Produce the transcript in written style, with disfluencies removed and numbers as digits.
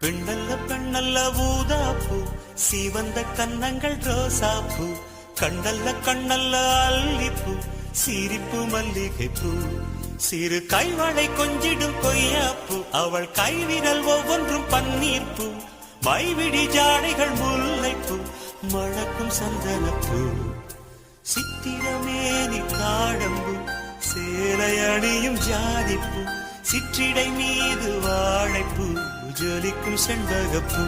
பெண்ணல்ல பெண்ணல்ல ஊதாப்பூ, சீவந்த கன்னங்கள் ரோசாப்பூ, கண்ணல்ல கண்ணல்ல அல்லிப்பூ, சிரிப்பு மல்லிகைப்பூ, சிறு கைவளை கொஞ்சிடும் கொய்யாப்பூ, அவள் கைவிரல் ஒவ்வொன்றும் பன்னீர்ப்பூ, மைவிடி ஜாடைகள் முல்லைப்பூ, மணக்கும் சந்தனப்பூ, சித்திரமேனி தாழம்பூ, சேலை அணியும் ஜாதிப்பூ, சிற்றிடை மீது வாழைப்பூ, ஜொலிக்கும் செண்பகப்பூ.